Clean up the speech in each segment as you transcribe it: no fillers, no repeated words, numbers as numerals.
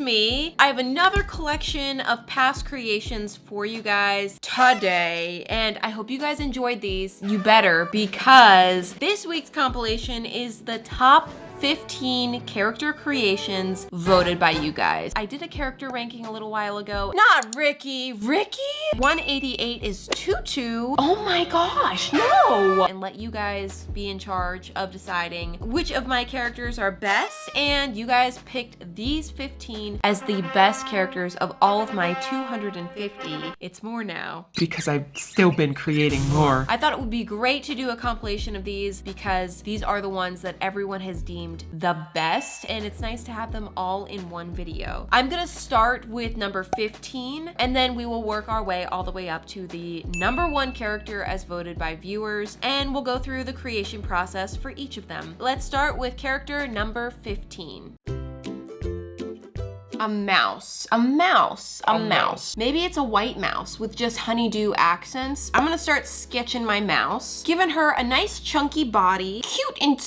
me. I have another collection of past creations for you guys today, and I hope you guys enjoyed these. You better, because this week's compilation is the top 15 character creations voted by you guys. I did a character ranking a little while ago. Not Ricky. Ricky? 188 is Tutu. Oh my gosh, no. And let you guys be in charge of deciding which of my characters are best. And you guys picked these 15 as the best characters of all of my 250. It's more now, because I've still been creating more. I thought it would be great to do a compilation of these because these are the ones that everyone has deemed the best, and it's nice to have them all in one video. I'm gonna start with number 15, and then we will work our way all the way up to the number 1 character as voted by viewers, and we'll go through the creation process for each of them. Let's start with character number 15. A mouse. Maybe it's a white mouse with just honeydew accents. I'm gonna start sketching my mouse, giving her a nice chunky body, cute and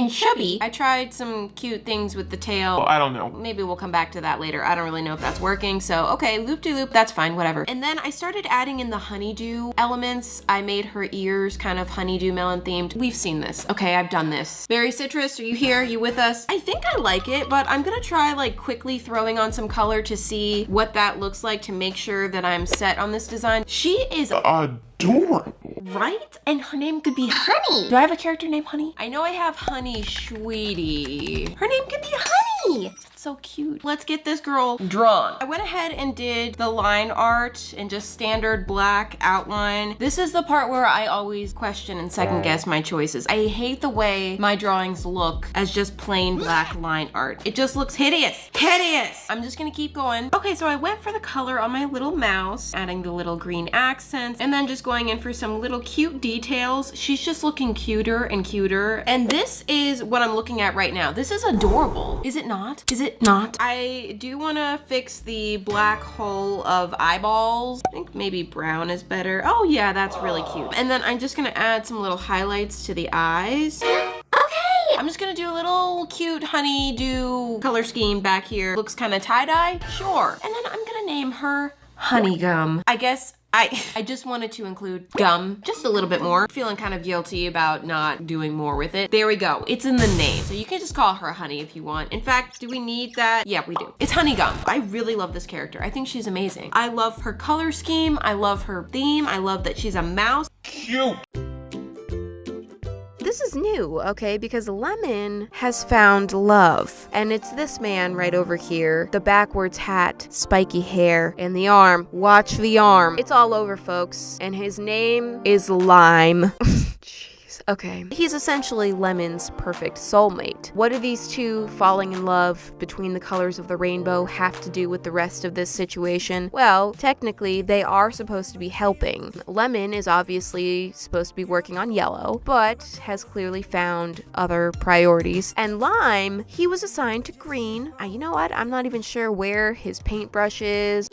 chubby. I tried some cute things with the tail. Well, I don't know. Maybe we'll come back to that later. I don't really know if that's working. So, okay, loop-de-loop, that's fine, whatever. And then I started adding in the honeydew elements. I made her ears kind of honeydew melon themed. We've seen this. Okay, I've done this. Berry Citrus, are you here? You with us? I think I like it, but I'm gonna try like quickly throwing on some color to see what that looks like to make sure that I'm set on this design. She is adorable. Right? And her name could be Honey. Do I have a character named Honey? I know I have Honey Sweetie. Her name could be Honey. So cute. Let's get this girl drawn. I went ahead and did the line art in just standard black outline. This is the part where I always question and second guess my choices. I hate the way my drawings look as just plain black line art. It just looks hideous. Hideous! I'm just gonna keep going. Okay, so I went for the color on my little mouse, adding the little green accents, and then just going in for some little cute details. She's just looking cuter and cuter. And this is what I'm looking at right now. This is adorable. Is it not? Is it not? I do want to fix the black hole of eyeballs. I think maybe brown is better. Oh yeah, that's really cute. And then I'm just gonna add some little highlights to the eyes. Okay, I'm just gonna do a little cute honeydew color scheme back here. Looks kind of tie-dye, sure. And then I'm gonna name her Honeygum. I guess I just wanted to include gum just a little bit more. Feeling kind of guilty about not doing more with it. There we go. It's in the name. So you can just call her Honey if you want. In fact, do we need that? Yeah, we do. It's Honeygum. I really love this character. I think she's amazing. I love her color scheme. I love her theme. I love that she's a mouse. Cute. This is new, okay, because Lemon has found love. And it's this man right over here. The backwards hat, spiky hair, and the arm. Watch the arm. It's all over, folks. And his name is Lime. Okay. He's essentially Lemon's perfect soulmate. What do these two falling in love between the colors of the rainbow have to do with the rest of this situation? Well, technically, they are supposed to be helping. Lemon is obviously supposed to be working on yellow, but has clearly found other priorities. And Lime, he was assigned to green. You know what? I'm not even sure where his paintbrush is.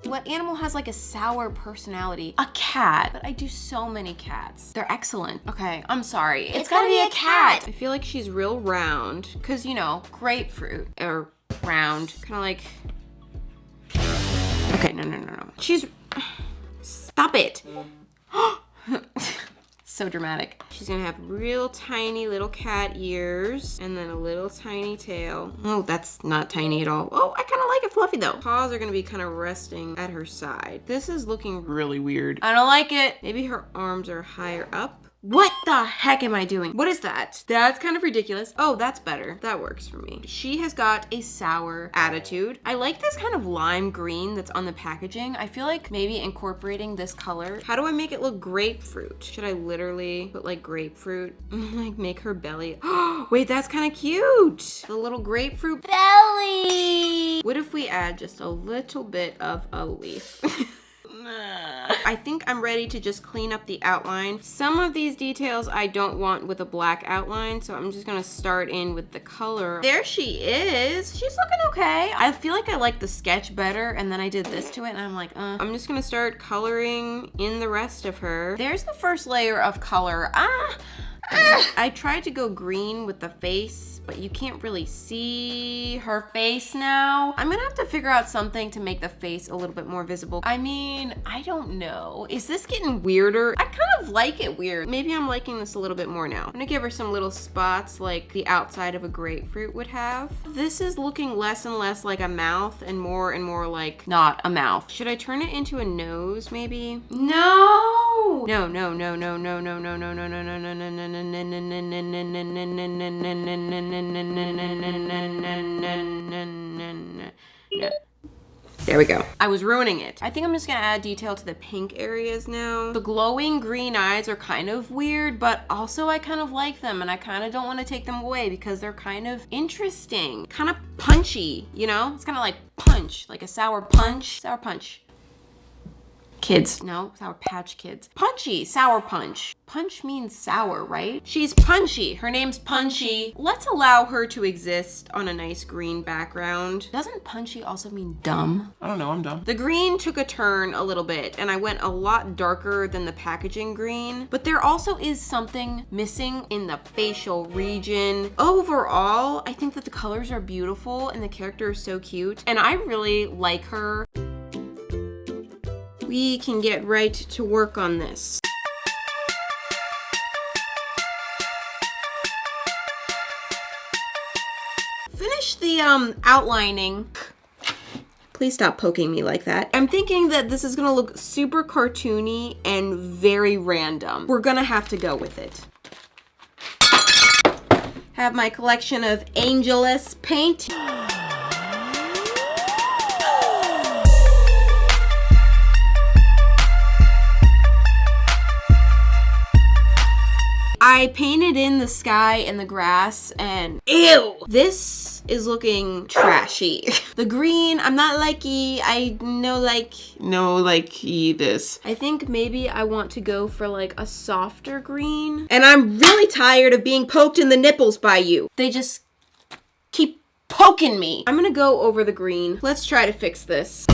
What animal has like a sour personality? A cat. But I do so many cats. They're excellent. Okay, I'm sorry. It's gotta be a cat. I feel like she's real round because, you know, grapefruit or round. Kind of like... Okay, no. She's... Stop it. So dramatic. She's gonna have real tiny little cat ears and then a little tiny tail. Oh, that's not tiny at all. Oh, I kind of like it fluffy though. Paws are gonna be kind of resting at her side. This is looking really weird. I don't like it. Maybe her arms are higher up. What the heck am I doing? What is that? That's kind of ridiculous. Oh, that's better. That works for me. She has got a sour attitude. I like this kind of lime green that's on the packaging. I feel like maybe incorporating this color. How do I make it look grapefruit? Should I literally put like grapefruit? Like make her belly. Oh, wait, that's kind of cute. The little grapefruit belly. What if we add just a little bit of a leaf? I think I'm ready to just clean up the outline. Some of these details I don't want with a black outline, so I'm just gonna start in with the color. There she is. She's looking okay. I feel like I like the sketch better, and then I did this to it, and I'm like, I'm just gonna start coloring in the rest of her. There's the first layer of color. I tried to go green with the face, but you can't really see her face now. I'm gonna have to figure out something to make the face a little bit more visible. I mean, I don't know. Is this getting weirder? I kind of like it weird. Maybe I'm liking this a little bit more now. I'm gonna give her some little spots like the outside of a grapefruit would have. This is looking less and less like a mouth and more like not a mouth. Should I turn it into a nose maybe? No! No, no, no, no, no, no, no, no, no, no, no, no, no, no, no, no, no. There we go. I was ruining it. I think I'm just gonna add detail to the pink areas now. The glowing green eyes are kind of weird, but also I kind of like them and I kind of don't want to take them away because they're kind of interesting. Kind of punchy, you know? It's kind of like punch, like a sour punch. Sour punch. Kids. No, Sour Patch Kids. Punchy, sour punch. Punch means sour, right? She's punchy. Her name's Punchy. Let's allow her to exist on a nice green background. Doesn't punchy also mean dumb? I don't know, I'm dumb. The green took a turn a little bit and I went a lot darker than the packaging green, but there also is something missing in the facial region. Overall, I think that the colors are beautiful and the character is so cute and I really like her. We can get right to work on this. Finish the outlining. Please stop poking me like that. I'm thinking that this is gonna look super cartoony and very random. We're gonna have to go with it. Have my collection of Angelus paint. I painted in the sky and the grass and ew, this is looking trashy. The green, I'm not likey, I know like this. I think maybe I want to go for like a softer green. And I'm really tired of being poked in the nipples by you. They just keep poking me. I'm gonna go over the green. Let's try to fix this.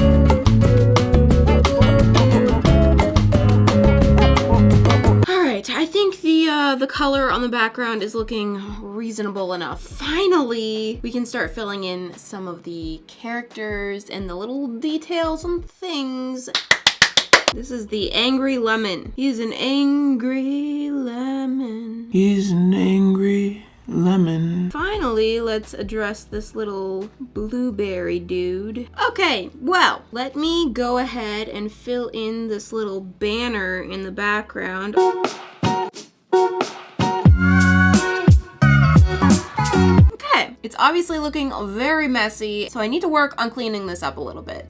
I think the color on the background is looking reasonable enough. Finally, we can start filling in some of the characters and the little details and things. This is the angry lemon. He's an angry lemon. He's an angry lemon. Finally, let's address this little blueberry dude. Okay, well, let me go ahead and fill in this little banner in the background. Okay, it's obviously looking very messy, so I need to work on cleaning this up a little bit.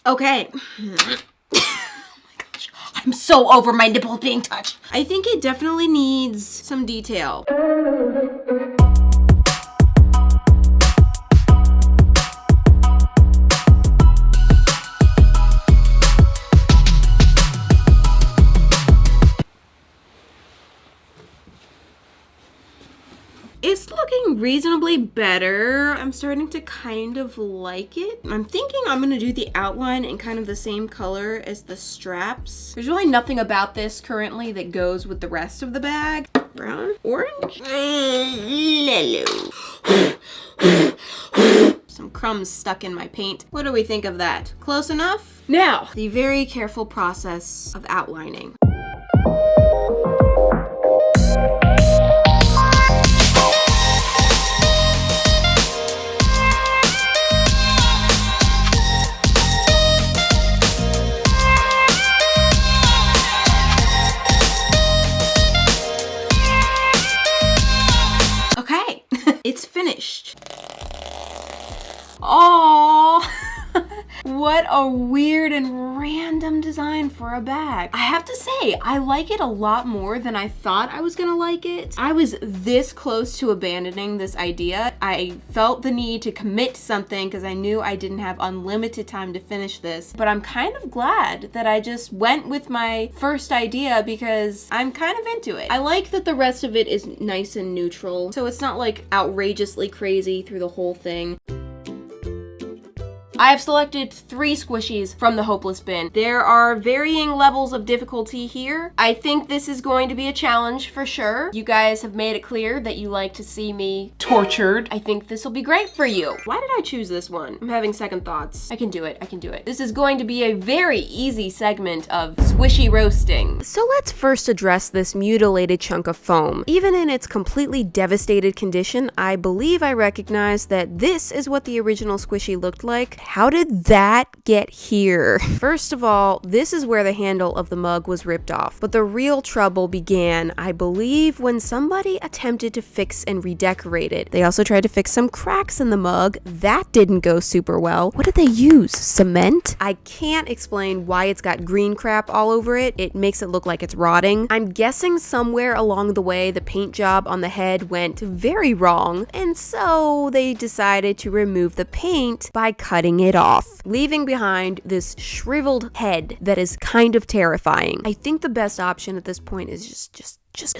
Okay. Oh my gosh, I'm so over my nipple being touched. I think it definitely needs some detail. It's looking reasonably better. I'm starting to kind of like it. I'm thinking I'm gonna do the outline in kind of the same color as the straps. There's really nothing about this currently that goes with the rest of the bag. Brown, orange, some crumbs stuck in my paint. What do we think of that? Close enough? Now, the very careful process of outlining. It's finished. Oh, What a weird and random design for a bag. I have to say, I like it a lot more than I thought I was gonna like it. I was this close to abandoning this idea. I felt the need to commit to something because I knew I didn't have unlimited time to finish this, but I'm kind of glad that I just went with my first idea because I'm kind of into it. I like that the rest of it is nice and neutral, so it's not like outrageously crazy through the whole thing. I have selected 3 squishies from the hopeless bin. There are varying levels of difficulty here. I think this is going to be a challenge for sure. You guys have made it clear that you like to see me tortured. I think this will be great for you. Why did I choose this one? I'm having second thoughts. I can do it. I can do it. This is going to be a very easy segment of squishy roasting. So let's first address this mutilated chunk of foam. Even in its completely devastated condition, I believe I recognize that this is what the original squishy looked like. How did that get here? First of all, this is where the handle of the mug was ripped off. But the real trouble began, I believe, when somebody attempted to fix and redecorate it. They also tried to fix some cracks in the mug. That didn't go super well. What did they use? Cement? I can't explain why it's got green crap all over it. It makes it look like it's rotting. I'm guessing somewhere along the way, the paint job on the head went very wrong, and so they decided to remove the paint by cutting it off, leaving behind this shriveled head that is kind of terrifying. I think the best option at this point is just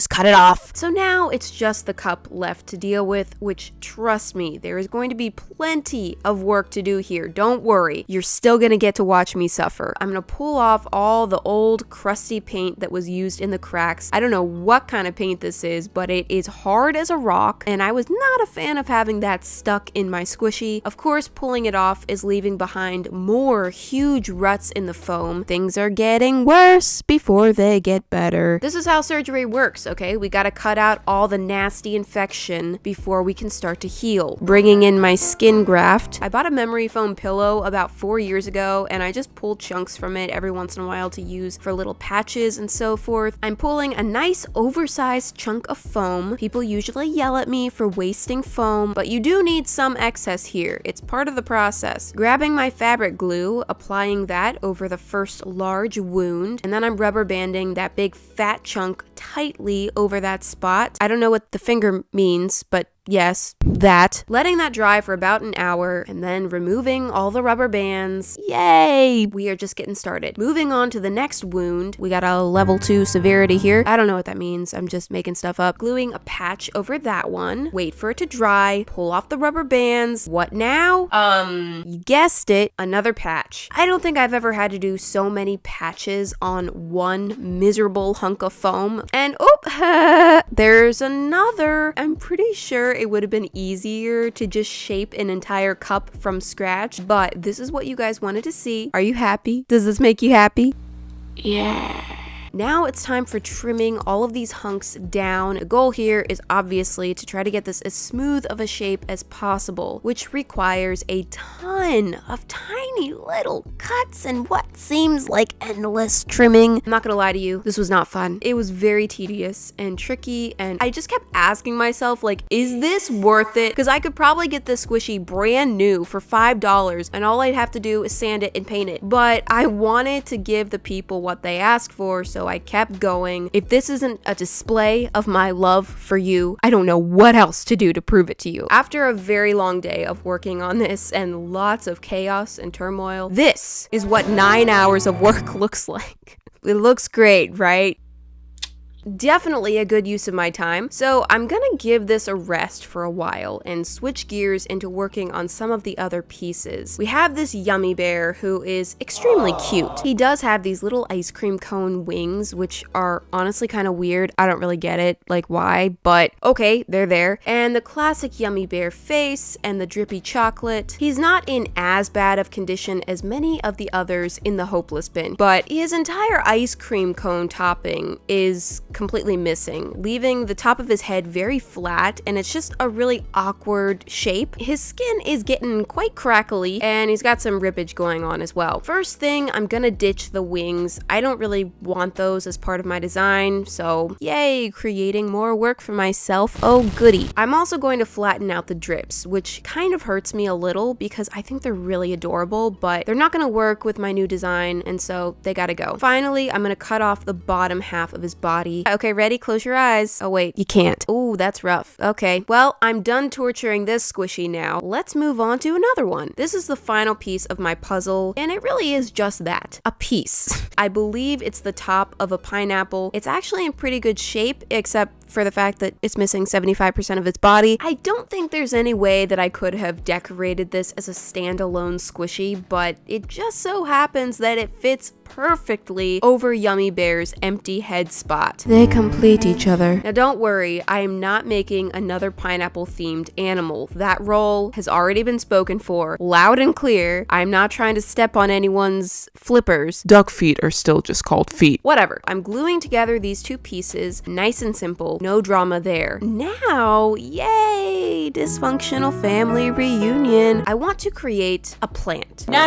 cut it off. So now it's just the cup left to deal with, which, trust me, there is going to be plenty of work to do here. Don't worry. You're still gonna get to watch me suffer. I'm gonna pull off all the old crusty paint that was used in the cracks. I don't know what kind of paint this is, but it is hard as a rock, and I was not a fan of having that stuck in my squishy. Of course, pulling it off is leaving behind more huge ruts in the foam. Things are getting worse before they get better. This is how surgery works. Okay, we gotta cut out all the nasty infection before we can start to heal. Bringing in my skin graft. I bought a memory foam pillow about 4 years ago, and I just pulled chunks from it every once in a while to use for little patches and so forth. I'm pulling a nice oversized chunk of foam. People usually yell at me for wasting foam, but you do need some excess here. It's part of the process. Grabbing my fabric glue, applying that over the first large wound, and then I'm rubber banding that big fat chunk tightly over that spot. I don't know what the finger means, but yes, that. Letting that dry for about an hour and then removing all the rubber bands. Yay! We are just getting started. Moving on to the next wound. We got a level 2 severity here. I don't know what that means. I'm just making stuff up. Gluing a patch over that one. Wait for it to dry. Pull off the rubber bands. What now? You guessed it. Another patch. I don't think I've ever had to do so many patches on one miserable hunk of foam. And there's another. I'm pretty sure it would have been easier to just shape an entire cup from scratch, but this is what you guys wanted to see. Are you happy? Does this make you happy? Yeah. Now it's time for trimming all of these hunks down. The goal here is obviously to try to get this as smooth of a shape as possible, which requires a ton of tiny little cuts and what seems like endless trimming. I'm not gonna lie to you, this was not fun. It was very tedious and tricky, and I just kept asking myself, like, is this worth it? Because I could probably get this squishy brand new for $5, and all I'd have to do is sand it and paint it. But I wanted to give the people what they asked for, so I kept going. If this isn't a display of my love for you, I don't know what else to do to prove it to you. After a very long day of working on this and lots of chaos and turmoil, this is what 9 hours of work looks like. It looks great, right? Definitely a good use of my time, so I'm gonna give this a rest for a while and switch gears into working on some of the other pieces. We have this yummy bear who is extremely cute. He does have these little ice cream cone wings, which are honestly kind of weird. I don't really get it, like why, but okay, they're there. And the classic yummy bear face and the drippy chocolate. He's not in as bad of condition as many of the others in the hopeless bin, but his entire ice cream cone topping is completely missing, leaving the top of his head very flat, and it's just a really awkward shape. His skin is getting quite crackly, and he's got some rippage going on as well. First thing, I'm gonna ditch the wings. I don't really want those as part of my design, so yay, creating more work for myself. Oh goody. I'm also going to flatten out the drips, which kind of hurts me a little because I think they're really adorable, but they're not gonna work with my new design, and so they gotta go. Finally, I'm gonna cut off the bottom half of his body. Okay, ready? Close your eyes. Oh wait, you can't. Ooh, that's rough. Okay, well, I'm done torturing this squishy now. Let's move on to another one. This is the final piece of my puzzle, and it really is just that, a piece. I believe it's the top of a pineapple. It's actually in pretty good shape, except for the fact that it's missing 75% of its body. I don't think there's any way that I could have decorated this as a standalone squishy, but it just so happens that it fits perfectly over Yummy Bear's empty head spot. They complete each other. Now don't worry, I am not making another pineapple themed animal. That role has already been spoken for, loud and clear. I'm not trying to step on anyone's flippers. Duck feet are still just called feet. Whatever. I'm gluing together these two pieces, nice and simple, no drama there. Now, yay, dysfunctional family reunion. I want to create a plant. No.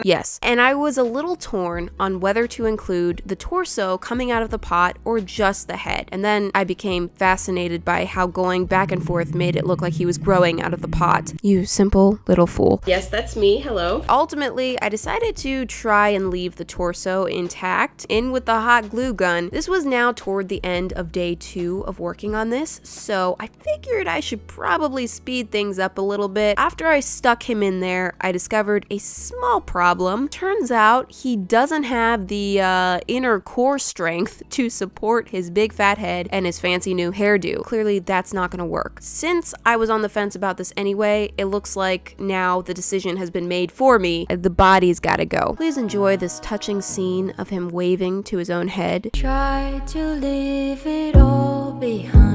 Yes, and I was a little torn on whether to include the torso coming out of the pot or just the head. And then I became fascinated by how going back and forth made it look like he was growing out of the pot. You simple little fool. Yes, that's me. Hello. Ultimately, I decided to try and leave the torso intact. In with the hot glue gun. This was now toward the end of day 2 of working on this, so I figured I should probably speed things up a little bit. After I stuck him in there, I discovered a small problem. Turns out he doesn't have the inner core strength to support his big fat head and his fancy new hairdo. Clearly that's not gonna work. Since I was on the fence about this anyway, it looks like now the decision has been made for me. The body's gotta go. Please enjoy this touching scene of him waving to his own head. Try to leave it all behind.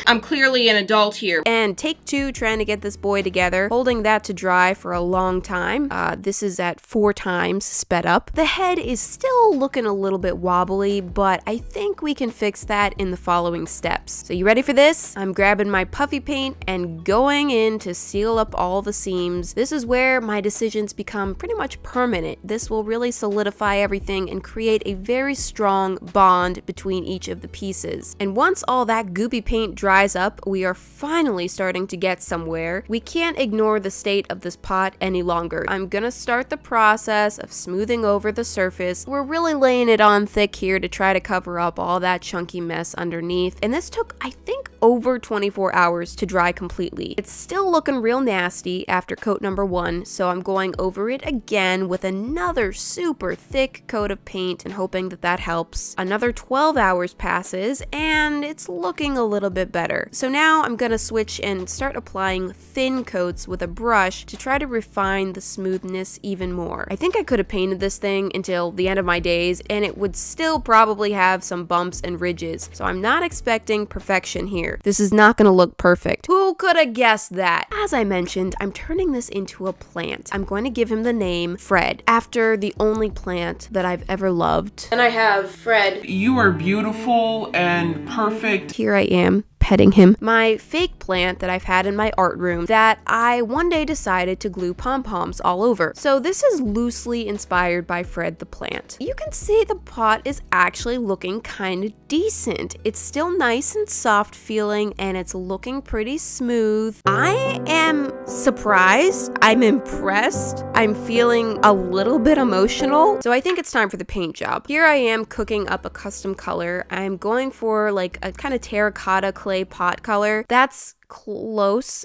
I'm clearly an adult here. And take 2 trying to get this boy together, holding that to dry for a long time. This is at 4 times sped up. The head is still looking a little bit wobbly, but I think we can fix that in the following steps. So you ready for this? I'm grabbing my puffy paint and going in to seal up all the seams. This is where my decisions become pretty much permanent. This will really solidify everything and create a very strong bond between each of the pieces. And once all that goopy paint dries up, we are finally starting to get somewhere. We can't ignore the state of this pot any longer. I'm gonna start the process of smoothing over the surface. We're really laying it on thick here to try to cover up all that chunky mess underneath, and this took, I think, over 24 hours to dry completely. It's still looking real nasty after coat number 1, so I'm going over it again with another super thick coat of paint and hoping that that helps. Another 12 hours passes, and it's looking a little bit better. So now I'm gonna switch and start applying thin coats with a brush to try to refine the smoothness even more. I think I could have painted this thing until the end of my days and it would still probably have some bumps and ridges, so I'm not expecting perfection here. This is not gonna look perfect. Who could have guessed that? As I mentioned, I'm turning this into a plant. I'm going to give him the name Fred, after the only plant that I've ever loved. And I have Fred. You are beautiful and perfect. Here I am, petting him. My fake plant that I've had in my art room that I one day decided to glue pom-poms all over. So this is loosely inspired by Fred the plant. You can see the pot is actually looking kind of decent. It's still nice and soft feeling and it's looking pretty smooth. I am surprised. I'm impressed. I'm feeling a little bit emotional. So I think it's time for the paint job. Here I am cooking up a custom color. I'm going for like a kind of terracotta clay pot color. That's close,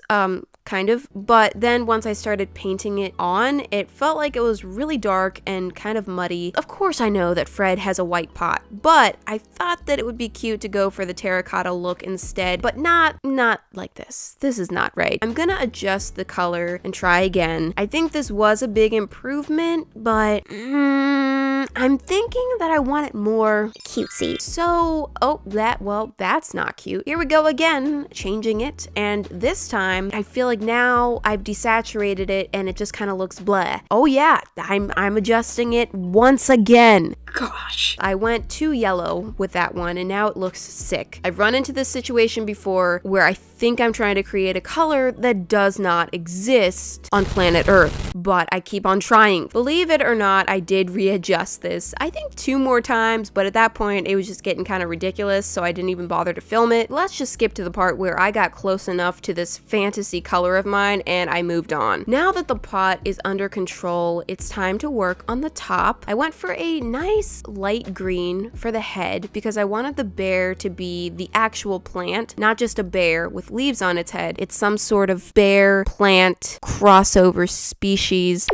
kind of, but then once I started painting it on, it felt like it was really dark and kind of muddy. Of course I know that Fred has a white pot, but I thought that it would be cute to go for the terracotta look instead, but not like this. This is not right. I'm gonna adjust the color and try again. I think this was a big improvement, but I'm thinking that I want it more cutesy. So, that's not cute. Here we go again, changing it. And this time, I feel like now I've desaturated it and it just kind of looks blah. Oh yeah, I'm adjusting it once again. Gosh. I went too yellow with that one and now it looks sick. I've run into this situation before where I think I'm trying to create a color that does not exist on planet Earth, but I keep on trying. Believe it or not, I did readjust this, I think 2 more times, but at that point it was just getting kind of ridiculous, so I didn't even bother to film it. Let's just skip to the part where I got close enough to this fantasy color of mine and I moved on. Now that the pot is under control, it's time to work on the top. I went for a nice light green for the head because I wanted the bear to be the actual plant, not just a bear with leaves on its head. It's some sort of bear plant crossover species.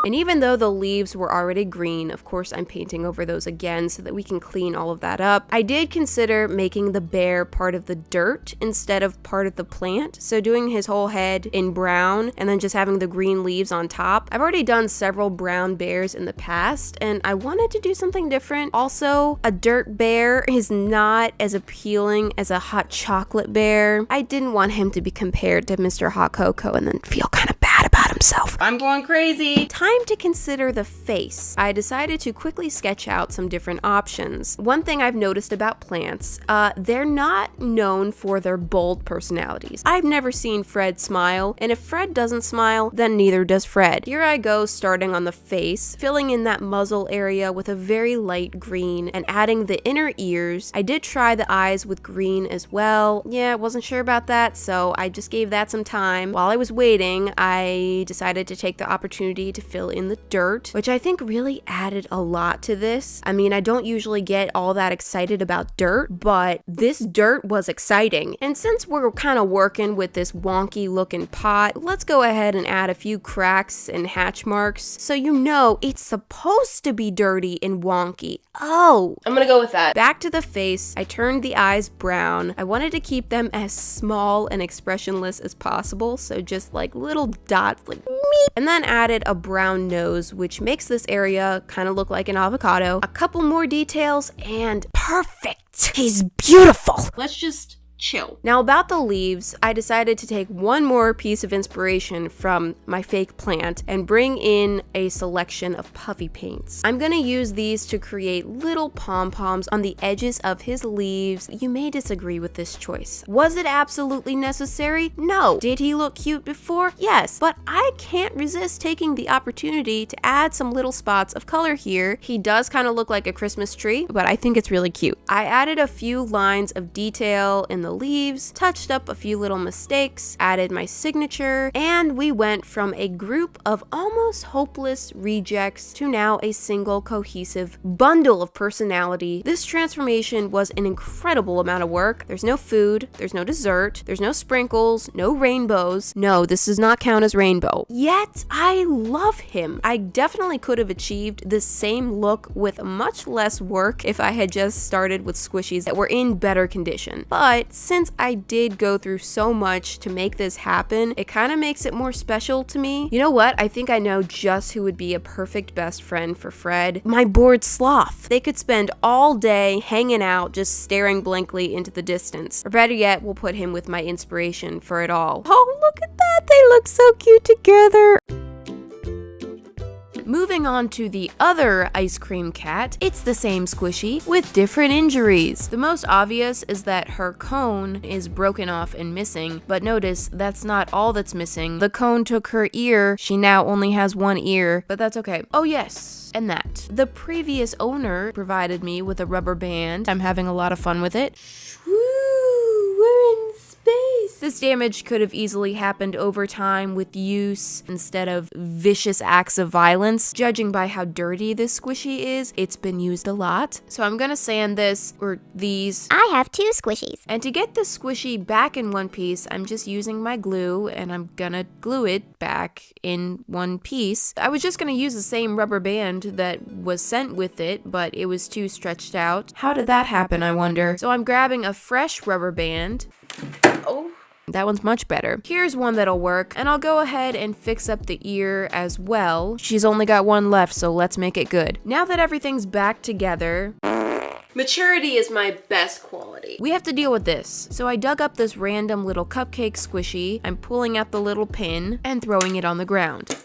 And even though the leaves were already green, of course I'm painting over those again so that we can clean all of that up. I did consider making the bear part of the dirt instead of part of the plant. So doing his whole head in brown and then just having the green leaves on top. I've already done several brown bears in the past and I wanted to do something different. Also, a dirt bear is not as appealing as a hot chocolate bear. I didn't want him to be compared to Mr. Hot Cocoa and then feel kind of bad about himself. I'm going crazy. Time to consider the face. I decided to quickly sketch out some different options. One thing I've noticed about plants, they're not known for their bold personalities. I've never seen Fred smile, and if Fred doesn't smile, then neither does Fred. Here I go, starting on the face, filling in that muzzle area with a very light green, and adding the inner ears. I did try the eyes with green as well. Yeah, wasn't sure about that, so I just gave that some time. While I was waiting, I decided to take the opportunity to fill in the dirt, which I think really added a lot to this. I mean, I don't usually get all that excited about dirt, but this dirt was exciting. And since we're kind of working with this wonky looking pot, let's go ahead and add a few cracks and hatch marks so you know it's supposed to be dirty and wonky. Oh, I'm gonna go with that. Back to the face, I turned the eyes brown. I wanted to keep them as small and expressionless as possible, so just like little dots, like meep. And then added a brown nose, which makes this area kind of look like an avocado. A couple more details and perfect. He's beautiful. Let's just chill. Now about the leaves, I decided to take one more piece of inspiration from my fake plant and bring in a selection of puffy paints. I'm gonna use these to create little pom-poms on the edges of his leaves. You may disagree with this choice. Was it absolutely necessary? No. Did he look cute before? Yes. But I can't resist taking the opportunity to add some little spots of color here. He does kind of look like a Christmas tree, but I think it's really cute. I added a few lines of detail in the leaves, touched up a few little mistakes, added my signature, and we went from a group of almost hopeless rejects to now a single cohesive bundle of personality. This transformation was an incredible amount of work. There's no food, there's no dessert, there's no sprinkles, no rainbows. No, this does not count as rainbow. Yet, I love him. I definitely could have achieved this same look with much less work if I had just started with squishies that were in better condition. But since I did go through so much to make this happen, it kind of makes it more special to me. You know what? I think I know just who would be a perfect best friend for Fred. My bored sloth. They could spend all day hanging out, just staring blankly into the distance. Or better yet, we'll put him with my inspiration for it all. Oh, look at that! They look so cute together! Moving on to the other ice cream cat, it's the same squishy with different injuries. The most obvious is that her cone is broken off and missing, but notice that's not all that's missing. The cone took her ear. She now only has one ear, but that's okay. Oh yes, and that. The previous owner provided me with a rubber band. I'm having a lot of fun with it. Woo, we're in space. This damage could have easily happened over time with use instead of vicious acts of violence. Judging by how dirty this squishy is, it's been used a lot. So I'm gonna sand this, or these. I have 2 squishies. And to get this squishy back in one piece, I'm just using my glue and I'm gonna glue it back in one piece. I was just gonna use the same rubber band that was sent with it, but it was too stretched out. How did that happen, I wonder? So I'm grabbing a fresh rubber band. Oh. That one's much better. Here's one that'll work, and I'll go ahead and fix up the ear as well. She's only got one left, so let's make it good. Now that everything's back together, maturity is my best quality. We have to deal with this. So I dug up this random little cupcake squishy. I'm pulling out the little pin and throwing it on the ground.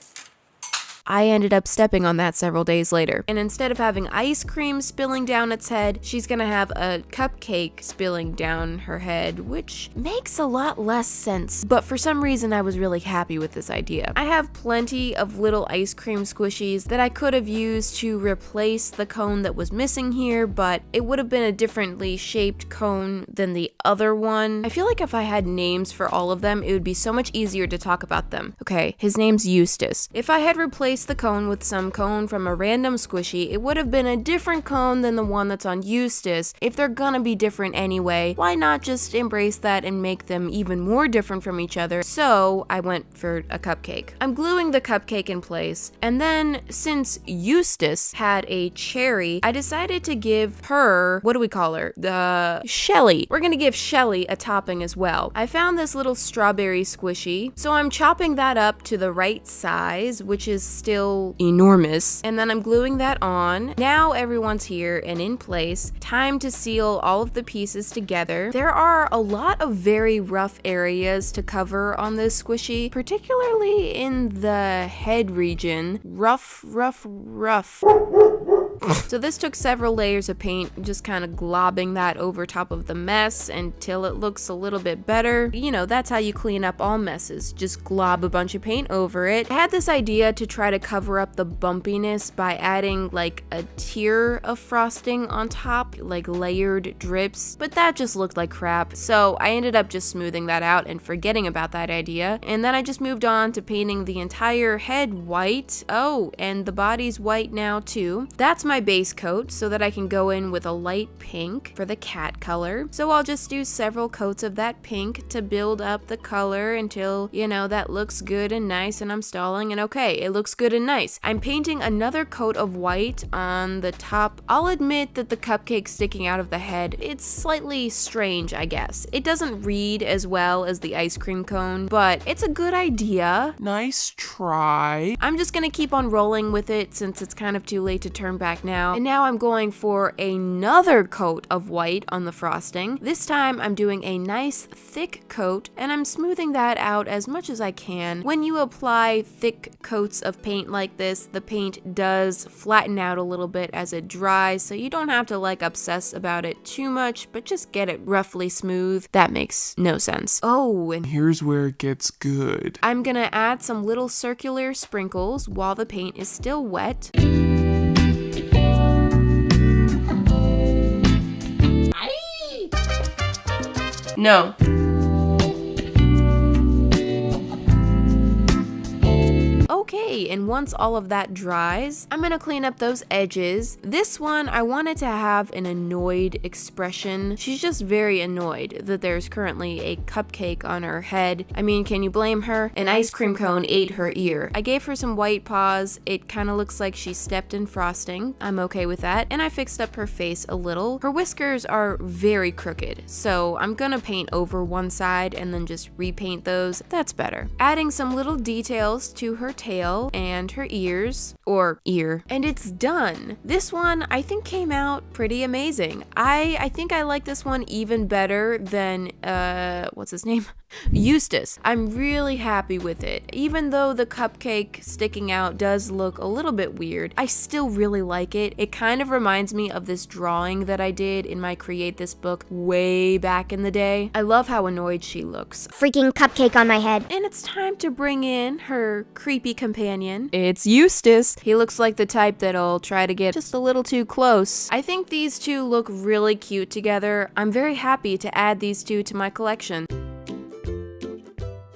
I ended up stepping on that several days later. And instead of having ice cream spilling down its head, she's gonna have a cupcake spilling down her head, which makes a lot less sense. But for some reason, I was really happy with this idea. I have plenty of little ice cream squishies that I could have used to replace the cone that was missing here, but it would have been a differently shaped cone than the other one. I feel like if I had names for all of them, it would be so much easier to talk about them. Okay, his name's Eustace. If I had replaced the cone with some cone from a random squishy, it would have been a different cone than the one that's on Eustace. If they're gonna be different anyway, why not just embrace that and make them even more different from each other? So I went for a cupcake. I'm gluing the cupcake in place, and then since Eustace had a cherry, I decided to give her, what do we call her? Shelly. We're gonna give Shelly a topping as well. I found this little strawberry squishy, so I'm chopping that up to the right size, which is still enormous, and then I'm gluing that on. Now everyone's here and in place. Time to seal all of the pieces together. There are a lot of very rough areas to cover on this squishy, particularly in the head region. Rough. So this took several layers of paint, just kind of globbing that over top of the mess until it looks a little bit better. You know, that's how you clean up all messes. Just glob a bunch of paint over it. I had this idea to try to cover up the bumpiness by adding like a tier of frosting on top, like layered drips, but that just looked like crap. So I ended up just smoothing that out and forgetting about that idea. And then I just moved on to painting the entire head white. Oh, and the body's white now too. That's my base coat so that I can go in with a light pink for the cat color. So I'll just do several coats of that pink to build up the color until, you know, that looks good and nice, and I'm stalling, and okay, it looks good and nice. I'm painting another coat of white on the top. I'll admit that the cupcake sticking out of the head, it's slightly strange, I guess. It doesn't read as well as the ice cream cone, but it's a good idea. Nice try. I'm just gonna keep on rolling with it since it's kind of too late to turn back now. And now I'm going for another coat of white on the frosting. This time I'm doing a nice thick coat, and I'm smoothing that out as much as I can. When you apply thick coats of paint like this, the paint does flatten out a little bit as it dries, so you don't have to like obsess about it too much, but just get it roughly smooth. That makes no sense. Oh, and Here's where it gets good. I'm gonna add some little circular sprinkles while the paint is still wet. No. Okay, and once all of that dries, I'm gonna clean up those edges. This one, I wanted to have an annoyed expression. She's just very annoyed that there's currently a cupcake on her head. I mean, can you blame her? An ice cream cone ate her ear. I gave her some white paws. It kind of looks like she stepped in frosting. I'm okay with that. And I fixed up her face a little. Her whiskers are very crooked, so I'm gonna paint over one side and then just repaint those. That's better. Adding some little details to her tail and her ears, or ear, and it's done. This one I think came out pretty amazing. I think I like this one even better than what's his name? Eustace. I'm really happy with it. Even though the cupcake sticking out does look a little bit weird, I still really like it. It kind of reminds me of this drawing that I did in my Create This book way back in the day. I love how annoyed she looks. Freaking cupcake on my head. And it's time to bring in her creepy companion. It's Eustace. He looks like the type that'll try to get just a little too close. I think these two look really cute together. I'm very happy to add these two to my collection.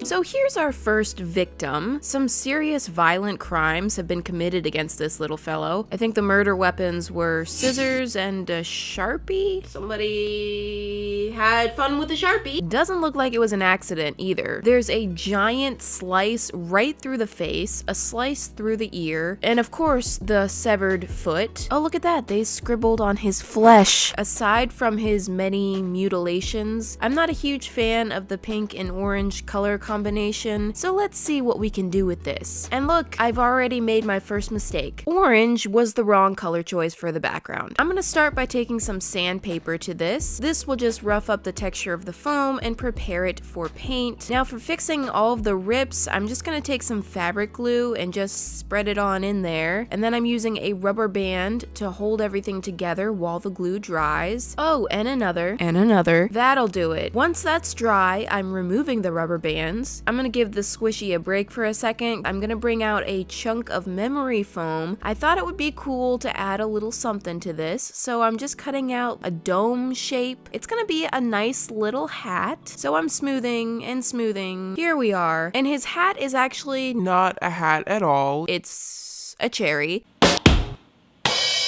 So here's our first victim. Some serious violent crimes have been committed against this little fellow. I think the murder weapons were scissors and a Sharpie. Somebody had fun with a Sharpie. Doesn't look like it was an accident either. There's a giant slice right through the face, a slice through the ear, and of course the severed foot. Oh, look at that. They scribbled on his flesh. Aside from his many mutilations, I'm not a huge fan of the pink and orange color combination, so let's see what we can do with this. And look, I've already made my first mistake. Orange was the wrong color choice for the background. I'm gonna start by taking some sandpaper to this. This will just rough up the texture of the foam and prepare it for paint. Now for fixing all of the rips, I'm just gonna take some fabric glue and just spread it on in there. And then I'm using a rubber band to hold everything together while the glue dries. Oh, and another. That'll do it. Once that's dry, I'm removing the rubber bands. I'm gonna give the squishy a break for a second. I'm gonna bring out a chunk of memory foam. I thought it would be cool to add a little something to this, so I'm just cutting out a dome shape. It's gonna be a nice little hat. So I'm smoothing and smoothing. Here we are. And his hat is actually Not a hat at all. it's a cherry.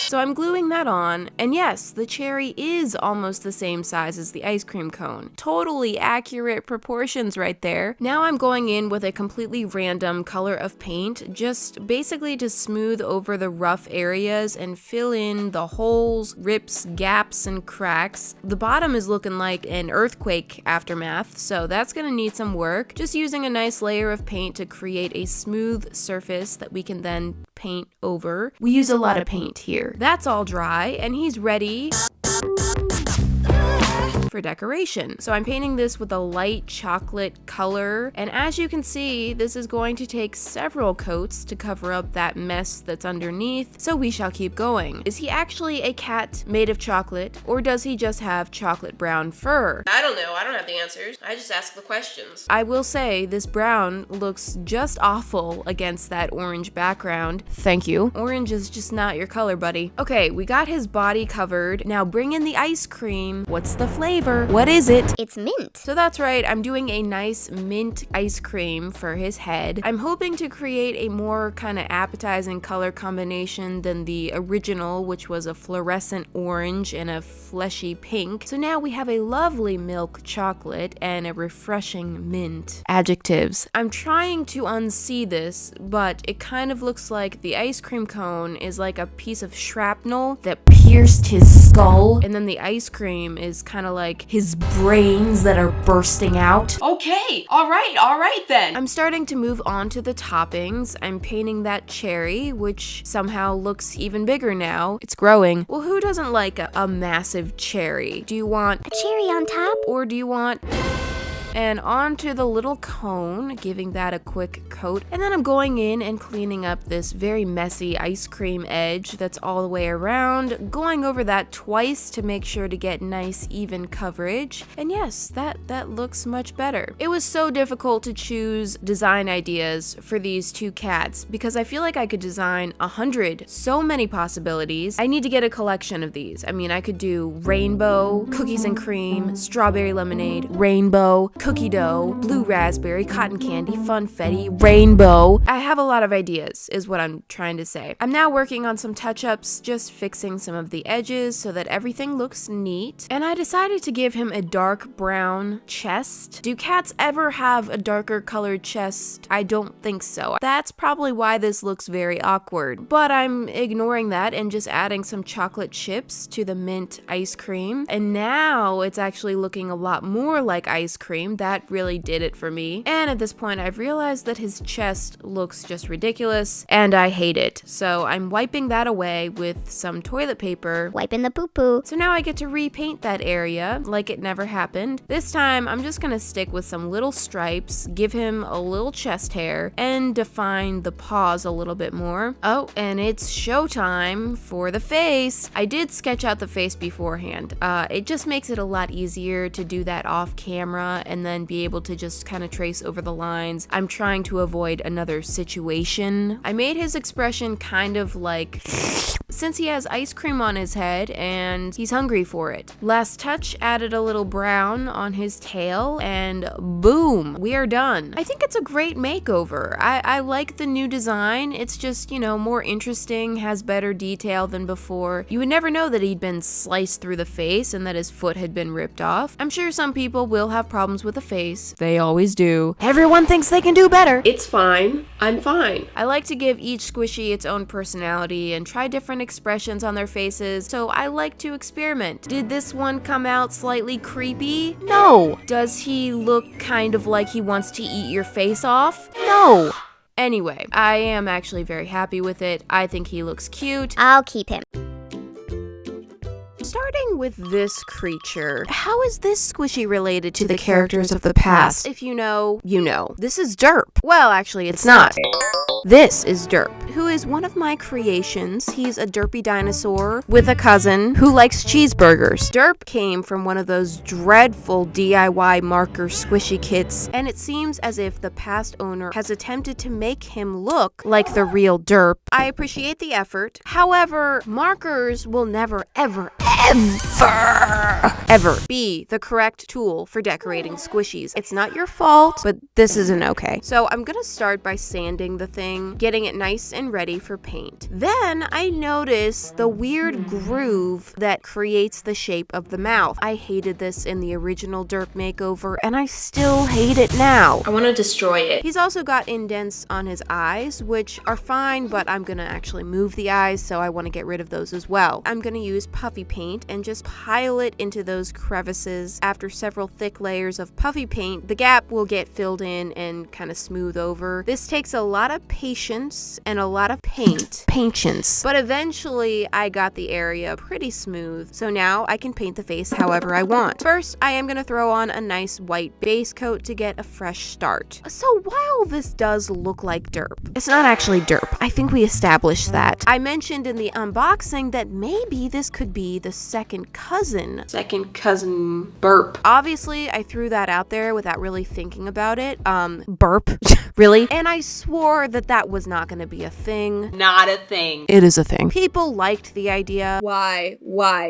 So I'm gluing that on, and yes, the cherry is almost the same size as the ice cream cone. Totally accurate proportions right there. Now I'm going in with a completely random color of paint, just basically to smooth over the rough areas and fill in the holes, rips, gaps, and cracks. The bottom is looking like an earthquake aftermath, so that's gonna need some work. Just using a nice layer of paint to create a smooth surface that we can then paint over. We use a lot of paint here. That's all dry, and he's ready for decoration. So I'm painting this with a light chocolate color, and as you can see, this is going to take several coats to cover up that mess that's underneath, so we shall keep going. Is he actually a cat made of chocolate, or does he just have chocolate brown fur? I don't know. I don't have the answers. I just ask the questions. I will say this brown looks just awful against that orange background. Thank you. Orange is just not your color, buddy. Okay, we got his body covered. Now bring in the ice cream. What's the flavor? What is it? It's mint. So that's right, I'm doing a nice mint ice cream for his head. I'm hoping to create a more kind of appetizing color combination than the original, which was a fluorescent orange and a fleshy pink. So now we have a lovely milk chocolate and a refreshing mint. Adjectives. I'm trying to unsee this, but it kind of looks like the ice cream cone is like a piece of shrapnel that pierced his skull, and then the ice cream is kind of like his brains that are bursting out. Okay, all right then. I'm starting to move on to the toppings. I'm painting that cherry, which somehow looks even bigger now. It's growing. Well, who doesn't like a massive cherry? Do you want A cherry on top? or do you want... And onto the little cone, giving that a quick coat. And then I'm going in and cleaning up this very messy ice cream edge that's all the way around, going over that twice to make sure to get nice even coverage. And yes, that looks much better. It was so difficult to choose design ideas for these two cats because I feel like I could design 100, so many possibilities. I need to get a collection of these. I mean, I could do rainbow, cookies and cream, strawberry lemonade, rainbow, cookie dough, blue raspberry, cotton candy, funfetti, rainbow. I have a lot of ideas is what I'm trying to say. I'm now working on some touch-ups, just fixing some of the edges so that everything looks neat. And I decided to give him a dark brown chest. Do cats ever have a darker colored chest? I don't think so. That's probably why this looks very awkward. But I'm ignoring that and just adding some chocolate chips to the mint ice cream. And now it's actually looking a lot more like ice cream. That really did it for me. And at this point, I've realized that his chest looks just ridiculous, and I hate it. So I'm wiping that away with some toilet paper. Wiping the poo-poo. So now I get to repaint that area like it never happened. This time, I'm just gonna stick with some little stripes, give him a little chest hair, and define the paws a little bit more. Oh, and it's showtime for the face. I did sketch out the face beforehand. It just makes it a lot easier to do that off camera and and then be able to just kind of trace over the lines. I'm trying to avoid another situation. I made his expression kind of like, since he has ice cream on his head and he's hungry for it. Last touch, added a little brown on his tail, and boom, we are done. I think it's a great makeover. I like the new design. It's just, you know, more interesting, has better detail than before. You would never know that he'd been sliced through the face and that his foot had been ripped off. I'm sure some people will have problems with the face. They always do. Everyone thinks they can do better. It's fine. I'm fine. I like to give each squishy its own personality and try different expressions on their faces, so I like to experiment. Did this one come out slightly creepy? No. Does he look kind of like he wants to eat your face off? No. Anyway, I am actually very happy with it. I think he looks cute. I'll keep him. Starting with this creature, how is this squishy related to the characters of the past? If you know, you know. This is Derp. Well, actually, it's not. This is Derp, who is one of my creations. He's a derpy dinosaur with a cousin who likes cheeseburgers. Derp came from one of those dreadful DIY marker squishy kits, and it seems as if the past owner has attempted to make him look like the real Derp. I appreciate the effort. However, markers will never, ever be the correct tool for decorating squishies. It's not your fault, but this isn't okay. So I'm gonna start by sanding the thing, getting it nice and ready for paint. Then I notice the weird groove that creates the shape of the mouth. I hated this in the original Derp makeover, and I still hate it now. I want to destroy it. He's also got indents on his eyes, which are fine, but I'm gonna actually move the eyes, so I want to get rid of those as well. I'm gonna use puffy paint and just pile it into those crevices. After several thick layers of puffy paint, the gap will get filled in and kind of smooth over. This takes a lot of patience and a lot of patience. But eventually I got the area pretty smooth, so now I can paint the face however I want. First, I am gonna throw on a nice white base coat to get a fresh start. So while this does look like Derp, it's not actually Derp. I think we established that. I mentioned in the unboxing that maybe this could be the second cousin Burp. Obviously, I threw that out there without really thinking about it. Burp. Really? And I swore that that was not gonna be a thing. Not a thing. It is a thing. People liked the idea. Why?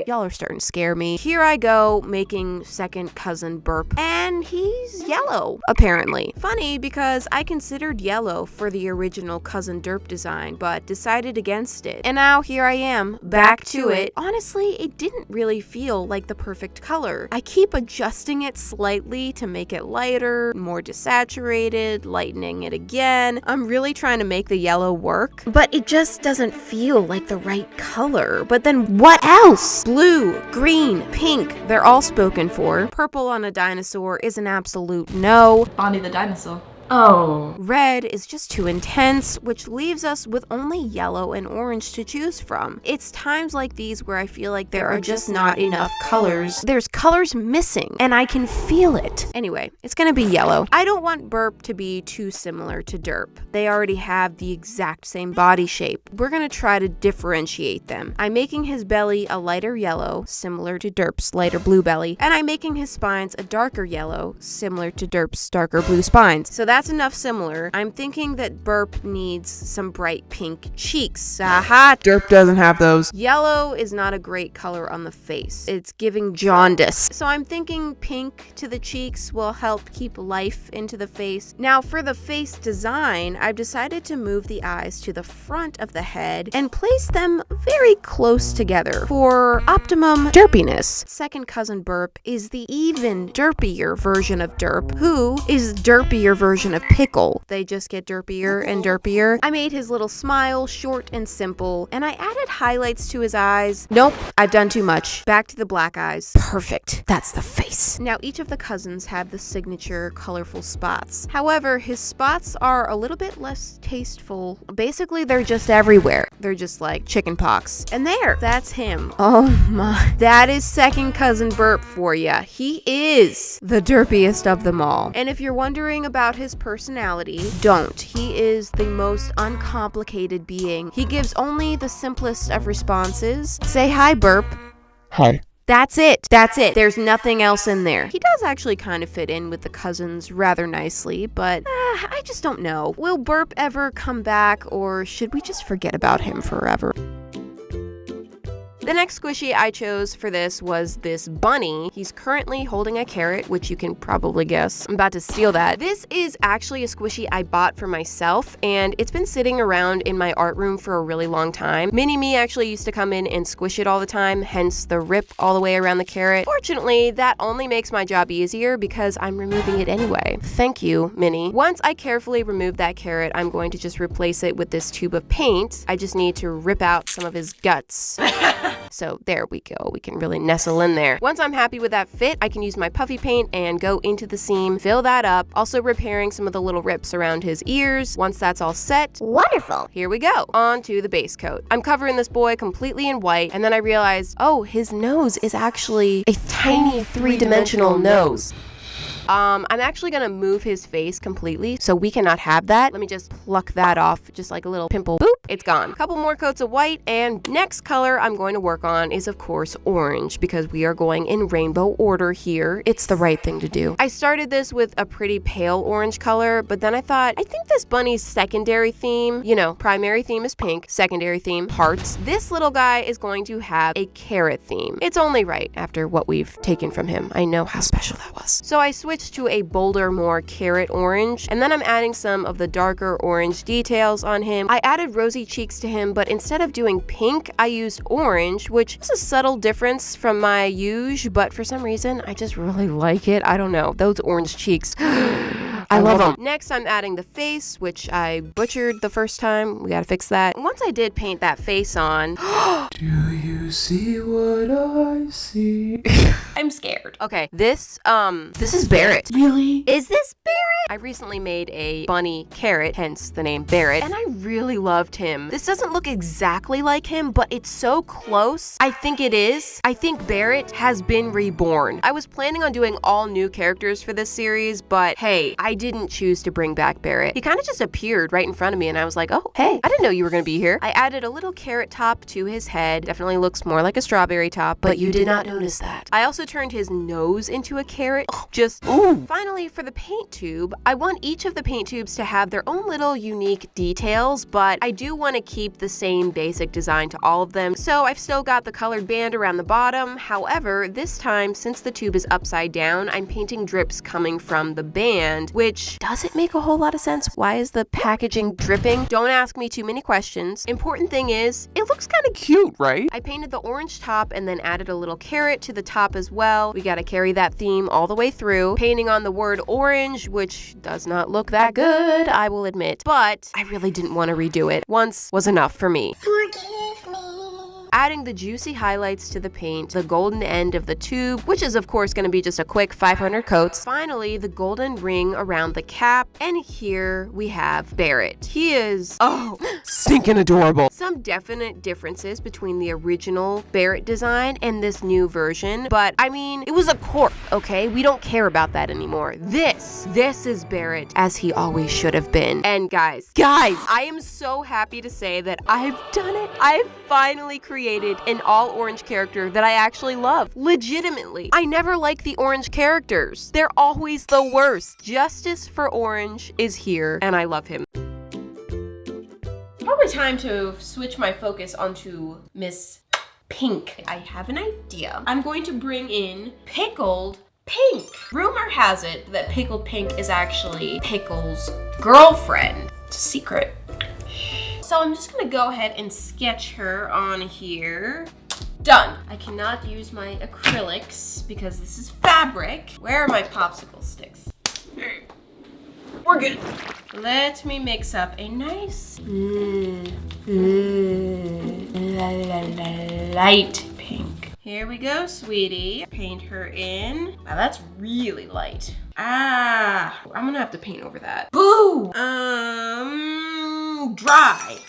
Y'all are starting to scare me. Here I go, making second cousin Burp. And he's yellow, apparently. Funny, because I considered yellow for the original cousin Derp design, but decided against it. And now here I am, back to it. Honestly, it didn't really feel like the perfect color. I keep adjusting it slightly to make it lighter, more desaturated, lightening it again. I'm really trying to make the yellow work, but it just doesn't feel like the right color. But then what else? Blue, green, pink, they're all spoken for. Purple on a dinosaur is an absolute no. Bonnie the dinosaur. Oh. Red is just too intense, which leaves us with only yellow and orange to choose from. It's times like these where I feel like there are just not enough colors. There's colors missing, and I can feel it. Anyway, it's gonna be yellow. I don't want Burp to be too similar to Derp. They already have the exact same body shape. We're gonna try to differentiate them. I'm making his belly a lighter yellow, similar to Derp's lighter blue belly, and I'm making his spines a darker yellow, similar to Derp's darker blue spines. So that's enough similar. I'm thinking that Burp needs some bright pink cheeks. Aha! Derp doesn't have those. Yellow is not a great color on the face. It's giving jaundice. So I'm thinking pink to the cheeks will help keep life into the face. Now for the face design, I've decided to move the eyes to the front of the head and place them very close together for optimum derpiness. Second cousin Burp is the even derpier version of Derp, who is derpier version of Pickle. They just get derpier and derpier. I made his little smile short and simple, and I added highlights to his eyes. Nope, I've done too much. Back to the black eyes. Perfect. That's the face. Now each of the cousins have the signature colorful spots. However, his spots are a little bit less tasteful. Basically, they're just everywhere. They're just like chicken pox. And there, that's him. Oh my. That is second cousin Burp for ya. He is the derpiest of them all. And if you're wondering about his personality, don't. He is the most uncomplicated being. He gives only the simplest of responses. Say hi, Burp. Hi. That's it. That's it. There's nothing else in there. He does actually kind of fit in with the cousins rather nicely, but I just don't know. Will Burp ever come back, or should we just forget about him forever? The next squishy I chose for this was this bunny. He's currently holding a carrot, which you can probably guess. I'm about to steal that. This is actually a squishy I bought for myself, and it's been sitting around in my art room for a really long time. Mini-Me actually used to come in and squish it all the time, hence the rip all the way around the carrot. Fortunately, that only makes my job easier because I'm removing it anyway. Thank you, Minnie. Once I carefully remove that carrot, I'm going to just replace it with this tube of paint. I just need to rip out some of his guts. So there we go. We can really nestle in there. Once I'm happy with that fit, I can use my puffy paint and go into the seam, fill that up, also repairing some of the little rips around his ears. Once that's all set, wonderful. Here we go. On to the base coat. I'm covering this boy completely in white, and then I realized, oh, his nose is actually a tiny three-dimensional nose. I'm actually gonna move his face completely, so we cannot have that. Let me just pluck that off, just like a little pimple. Boop, it's gone. A couple more coats of white, and next color I'm going to work on is, of course, orange, because we are going in rainbow order here. It's the right thing to do. I started this with a pretty pale orange color, but then I thought, I think this bunny's secondary theme, you know, primary theme is pink, secondary theme, hearts. This little guy is going to have a carrot theme. It's only right after what we've taken from him. I know how special that was. So I switched to a bolder, more carrot orange, and then I'm adding some of the darker orange details on him. I added rosy cheeks to him, but instead of doing pink, I used orange, which is a subtle difference from my usual, but for some reason, I just really like it. I don't know. Those orange cheeks. I love them. Next, I'm adding the face, which I butchered the first time. We gotta fix that. Once I did paint that face on, do you see what I see? I'm scared. Okay, this is Barrett. Really? Is this Barrett? I recently made a bunny carrot, hence the name Barrett, and I really loved him. This doesn't look exactly like him, but it's so close. I think it is. I think Barrett has been reborn. I was planning on doing all new characters for this series, but hey, I didn't choose to bring back Barrett. He kind of just appeared right in front of me, and I was like, oh, hey, I didn't know you were gonna be here. I added a little carrot top to his head. Definitely looks more like a strawberry top, but you did not notice that. I also turned his nose into a carrot. Just, ooh. Finally, for the paint tube, I want each of the paint tubes to have their own little unique details, but I do want to keep the same basic design to all of them. So I've still got the colored band around the bottom. However, this time, since the tube is upside down, I'm painting drips coming from the band, which doesn't make a whole lot of sense. Why is the packaging dripping? Don't ask me too many questions. Important thing is, it looks kind of Cute, right? I painted the orange top and then added a little carrot to the top as well. We gotta carry that theme all the way through. Painting on the word orange, which does not look that good, I will admit, but I really didn't want to redo it. Once was enough for me. Forgive me. Adding the juicy highlights to the paint, the golden end of the tube, which is of course going to be just a quick 500 coats. Finally, the golden ring around the cap, and here we have Barrett. He is, oh, Stinking adorable. some definite differences between the original Barrett design and this new version, but I mean, it was a cork, okay? We don't care about that anymore. This is Barrett as he always should have been. And guys, I am so happy to say that I've done it. I've finally created an all orange character that I actually love. Legitimately. I never like the orange characters. They're always the worst. Justice for Orange is here, and I love him. Probably time to switch my focus onto Miss Pink. I have an idea. I'm going to bring in Pickled Pink. Rumor has it that Pickled Pink is actually Pickle's girlfriend. It's a secret. So I'm just gonna go ahead and sketch her on here. Done. I cannot use my acrylics because this is fabric. Where are my popsicle sticks? We're good. Let me mix up a nice light pink. Here we go, sweetie. Paint her in. Wow, that's really light. I'm gonna have to paint over that. Boo! Dry.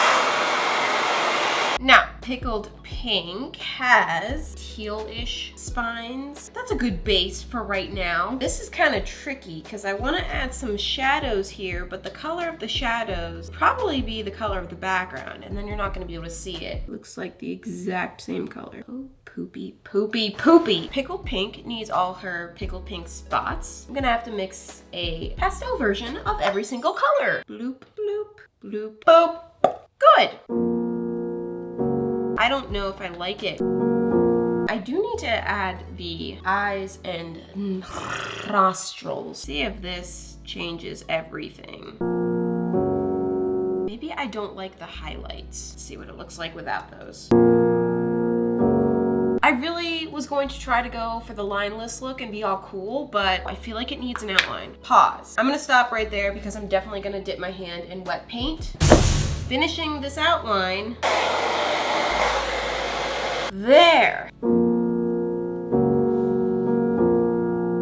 Now, Pickled Pink has teal-ish spines. That's a good base for right now. This is kind of tricky because I want to add some shadows here, but the color of the shadows probably be the color of the background, and then you're not going to be able to see it. Looks like the exact same color. Oh, poopy, poopy, poopy. Pickled Pink needs all her Pickled Pink spots. I'm going to have to mix a pastel version of every single color. Bloop, bloop, bloop, boop. Good. I don't know if I like it. I do need to add the eyes and nostrils. See if this changes everything. Maybe I don't like the highlights. Let's see what it looks like without those. I really was going to try to go for the lineless look and be all cool, but I feel like it needs an outline. Pause. I'm gonna stop right there because I'm definitely gonna dip my hand in wet paint. Finishing this outline. There.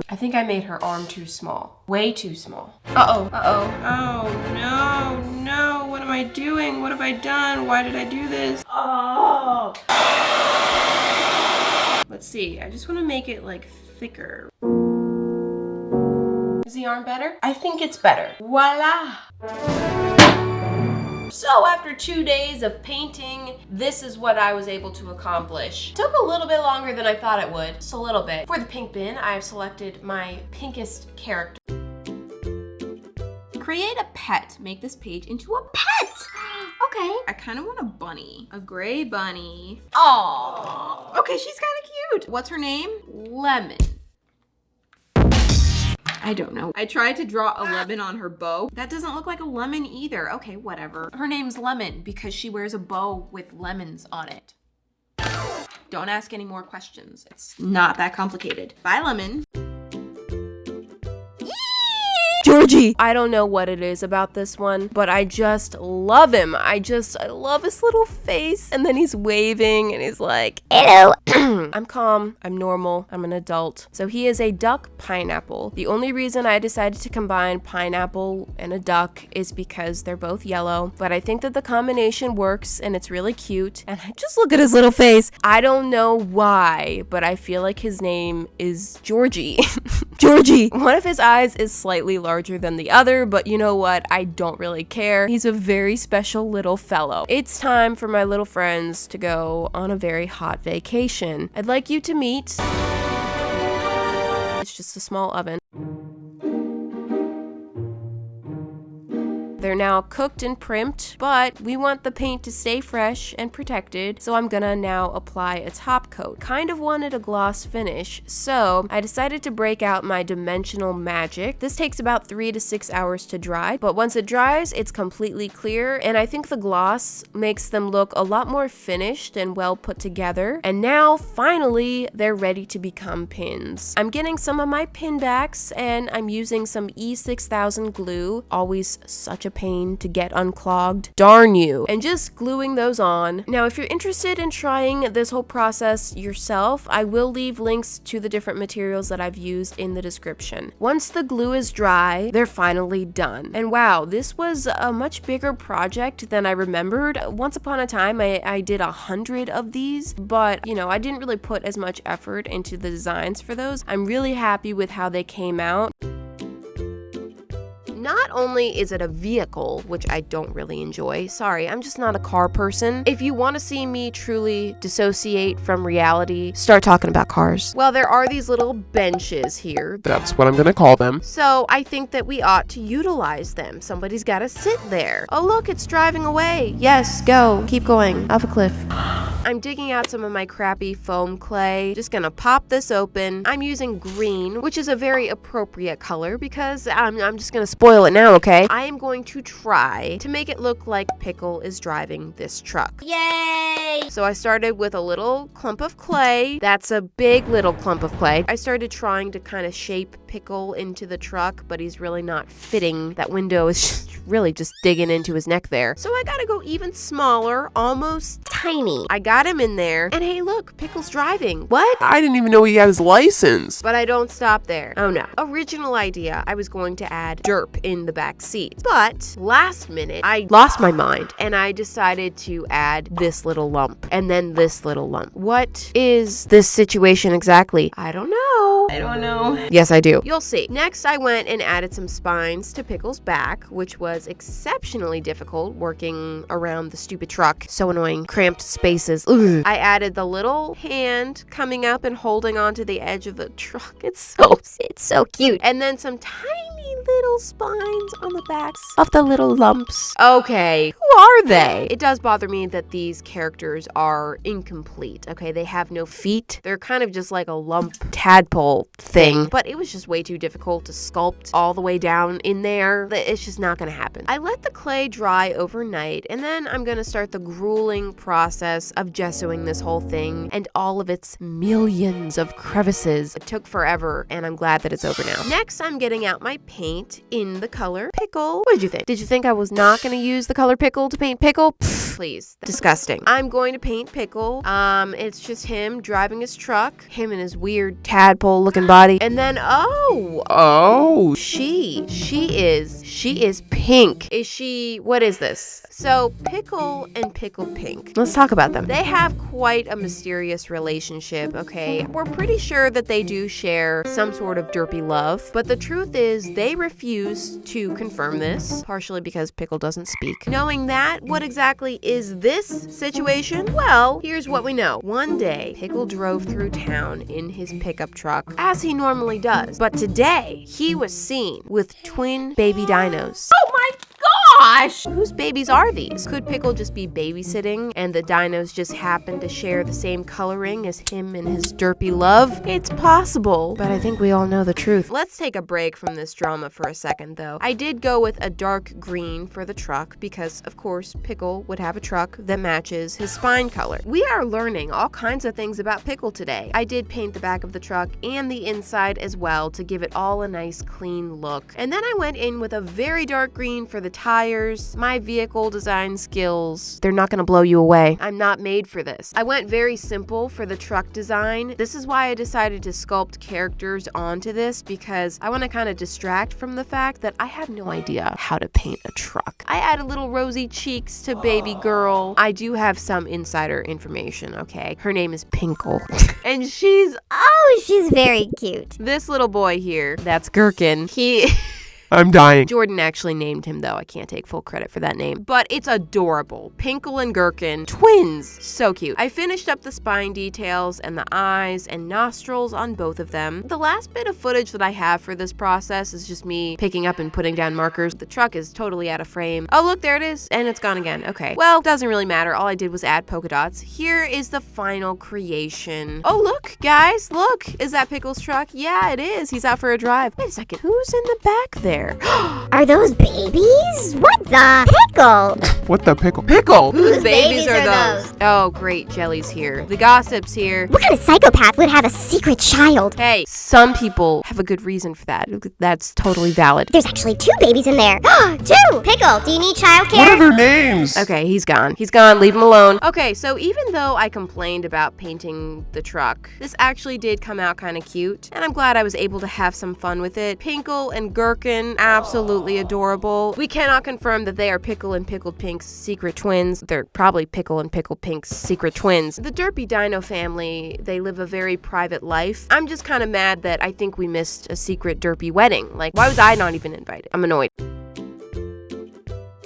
I think I made her arm too small. Way too small. Uh-oh, uh-oh. Oh, no, no. What am I doing? What have I done? Why did I do this? Oh. Let's see. I just want to make it like thicker. Is the arm better? I think it's better. Voila. So after 2 days of painting, this is what I was able to accomplish. Took a little bit longer than I thought it would, just a little bit. For the pink bin, I have selected my pinkest character. Create a pet. Make this page into a pet. Okay. I kind of want a bunny, a gray bunny. Oh, okay, she's kind of cute. What's her name? Lemon. I don't know. I tried to draw a lemon on her bow. That doesn't look like a lemon either. Okay, whatever. Her name's Lemon because she wears a bow with lemons on it. Don't ask any more questions. It's not that complicated. Bye, Lemon. Georgie! I don't know what it is about this one, but I just love him. I love his little face. And then he's waving and he's like, hello. I'm calm, I'm normal, I'm an adult. So he is a duck pineapple. The only reason I decided to combine pineapple and a duck is because they're both yellow, but I think that the combination works and it's really cute. And just look at his little face. I don't know why, but I feel like his name is Georgie. Georgie! One of his eyes is slightly larger than the other, but you know what? I don't really care. He's a very special little fellow. It's time for my little friends to go on a very hot vacation. I'd like you to meet... It's just a small oven. They're now cooked and primed, but we want the paint to stay fresh and protected, so I'm gonna now apply a top coat. Kind of wanted a gloss finish, so I decided to break out my dimensional magic. This takes about 3 to 6 hours to dry, but once it dries, it's completely clear, and I think the gloss makes them look a lot more finished and well put together. And now, finally, they're ready to become pins. I'm getting some of my pin backs, and I'm using some E6000 glue, always such a pain to get unclogged. Darn you. And just gluing those on. Now, if you're interested in trying this whole process yourself, I will leave links to the different materials that I've used in the description. Once the glue is dry, they're finally done. And wow, this was a much bigger project than I remembered. Once upon a time, I did 100 of these, but you know, I didn't really put as much effort into the designs for those. I'm really happy with how they came out. Not only is it a vehicle, which I don't really enjoy, sorry, I'm just not a car person. If you want to see me truly dissociate from reality, start talking about cars. Well, there are these little benches here. That's what I'm gonna call them. So I think that we ought to utilize them. Somebody's got to sit there. Oh look, it's driving away. Yes, go. Keep going. Off a cliff. I'm digging out some of my crappy foam clay. Just gonna pop this open. I'm using green, which is a very appropriate color because I'm just gonna spoil it now, okay? I am going to try to make it look like Pickle is driving this truck. Yay! So I started with a little clump of clay. That's a big little clump of clay. I started trying to kind of shape Pickle into the truck, but he's really not fitting. That window is really just digging into his neck there. So I gotta go even smaller, almost tiny. I got him in there, and hey look, Pickle's driving. What? I didn't even know he had his license. But I don't stop there. Oh no. Original idea, I was going to add Derp in the back seat. But last minute, I lost my mind and I decided to add this little lump and then this little lump. What is this situation exactly? I don't know. I don't know. Yes, I do. You'll see. Next, I went and added some spines to Pickle's back, which was exceptionally difficult working around the stupid truck. So annoying. Cramped spaces. Ugh. I added the little hand coming up and holding onto the edge of the truck. It's so cute. And then some tiny little spines on the backs of the little lumps. Okay, who are they? It does bother me that these characters are incomplete, okay? They have no feet. They're kind of just like a lump tadpole thing, but it was just way too difficult to sculpt all the way down in there. It's just not gonna happen. I let the clay dry overnight, and then I'm gonna start the grueling process of gessoing this whole thing and all of its millions of crevices. It took forever, and I'm glad that it's over now. Next, I'm getting out my paint in the color Pickle. What did you think? Did you think I was not gonna use the color Pickle to paint Pickle? Pfft, please. Disgusting. I'm going to paint Pickle. It's just him driving his truck, him and his weird tadpole looking body. And then, she is pink. Is she, what is this? So Pickle and Pickle Pink. Let's talk about them. They have quite a mysterious relationship, okay? We're pretty sure that they do share some sort of derpy love, but the truth is they refuse to confirm this, partially because Pickle doesn't speak. Knowing that, what exactly is this situation? Well, here's what we know. One day, Pickle drove through town in his pickup truck, as he normally does. But today, he was seen with twin baby dinos. Oh my gosh! Whose babies are these? Could Pickle just be babysitting and the dinos just happen to share the same coloring as him and his derpy love? It's possible, but I think we all know the truth. Let's take a break from this drama for a second, though. I did go with a dark green for the truck because, of course, Pickle would have a truck that matches his spine color. We are learning all kinds of things about Pickle today. I did paint the back of the truck and the inside as well to give it all a nice clean look. And then I went in with a very dark green for the tires. My vehicle design skills, they're not gonna blow you away. I'm not made for this. I went very simple for the truck design. This is why I decided to sculpt characters onto this, because I want to kind of distract from the fact that I have no idea how to paint a truck. I added little rosy cheeks to baby girl. I do have some insider information, okay? Her name is Pinkle. And she's very cute. this little boy here. That's Gherkin. I'm dying. Jordan actually named him, though. I can't take full credit for that name. But it's adorable. Pinkle and Gherkin. Twins. So cute. I finished up the spine details and the eyes and nostrils on both of them. The last bit of footage that I have for this process is just me picking up and putting down markers. The truck is totally out of frame. Oh, look, there it is. And it's gone again. Okay. Well, doesn't really matter. All I did was add polka dots. Here is the final creation. Oh, look, guys. Look. Is that Pickle's truck? Yeah, it is. He's out for a drive. Wait a second. Who's in the back there? Are those babies? What the pickle? What the pickle? Pickle! Whose babies are those? Oh, great. Jelly's here. The gossip's here. What kind of psychopath would have a secret child? Hey, some people have a good reason for that. That's totally valid. There's actually 2 babies in there. 2! Pickle, do you need childcare? What are their names? Okay, he's gone. He's gone. Leave him alone. Okay, so even though I complained about painting the truck, this actually did come out kind of cute, and I'm glad I was able to have some fun with it. Pinkle and Gherkin, absolutely adorable. We cannot confirm that they are Pickle and Pickled Pink's secret twins. They're probably Pickle and Pickled Pink's secret twins. The Derpy Dino family, they live a very private life. I'm just kind of mad that I think we missed a secret Derpy wedding. Like, why was I not even invited? I'm annoyed.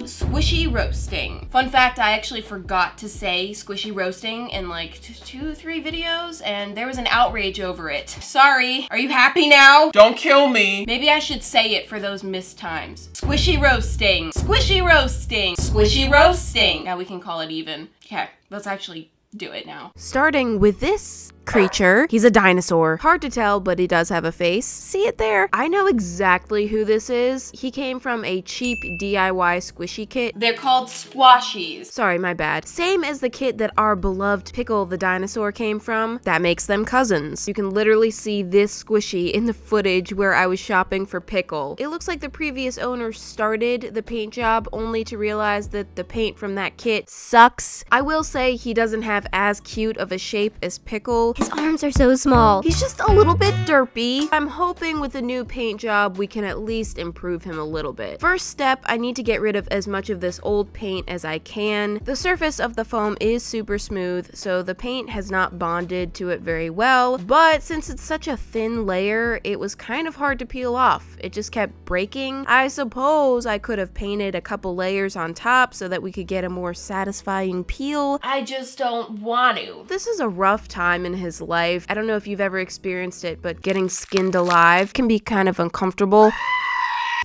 Squishy roasting. Fun fact, I actually forgot to say squishy roasting in like 2-3 videos, and there was an outrage over it. Sorry. Are you happy now? Don't kill me. Maybe I should say it for those missed times. Squishy roasting. Squishy roasting. Squishy roasting. Now we can call it even. Okay, let's actually do it now. Starting with this creature. He's a dinosaur. Hard to tell, but he does have a face. See it there? I know exactly who this is. He came from a cheap DIY squishy kit. They're called Squishies. Sorry, my bad. Same as the kit that our beloved Pickle the dinosaur came from. That makes them cousins. You can literally see this squishy in the footage where I was shopping for Pickle. It looks like the previous owner started the paint job only to realize that the paint from that kit sucks. I will say he doesn't have as cute of a shape as Pickle. Pickle. His arms are so small. He's just a little bit derpy. I'm hoping with a new paint job, we can at least improve him a little bit. First step, I need to get rid of as much of this old paint as I can. The surface of the foam is super smooth, so the paint has not bonded to it very well, but since it's such a thin layer, it was kind of hard to peel off. It just kept breaking. I suppose I could have painted a couple layers on top so that we could get a more satisfying peel. I just don't want to. This is a rough time in his life. I don't know if you've ever experienced it, but getting skinned alive can be kind of uncomfortable.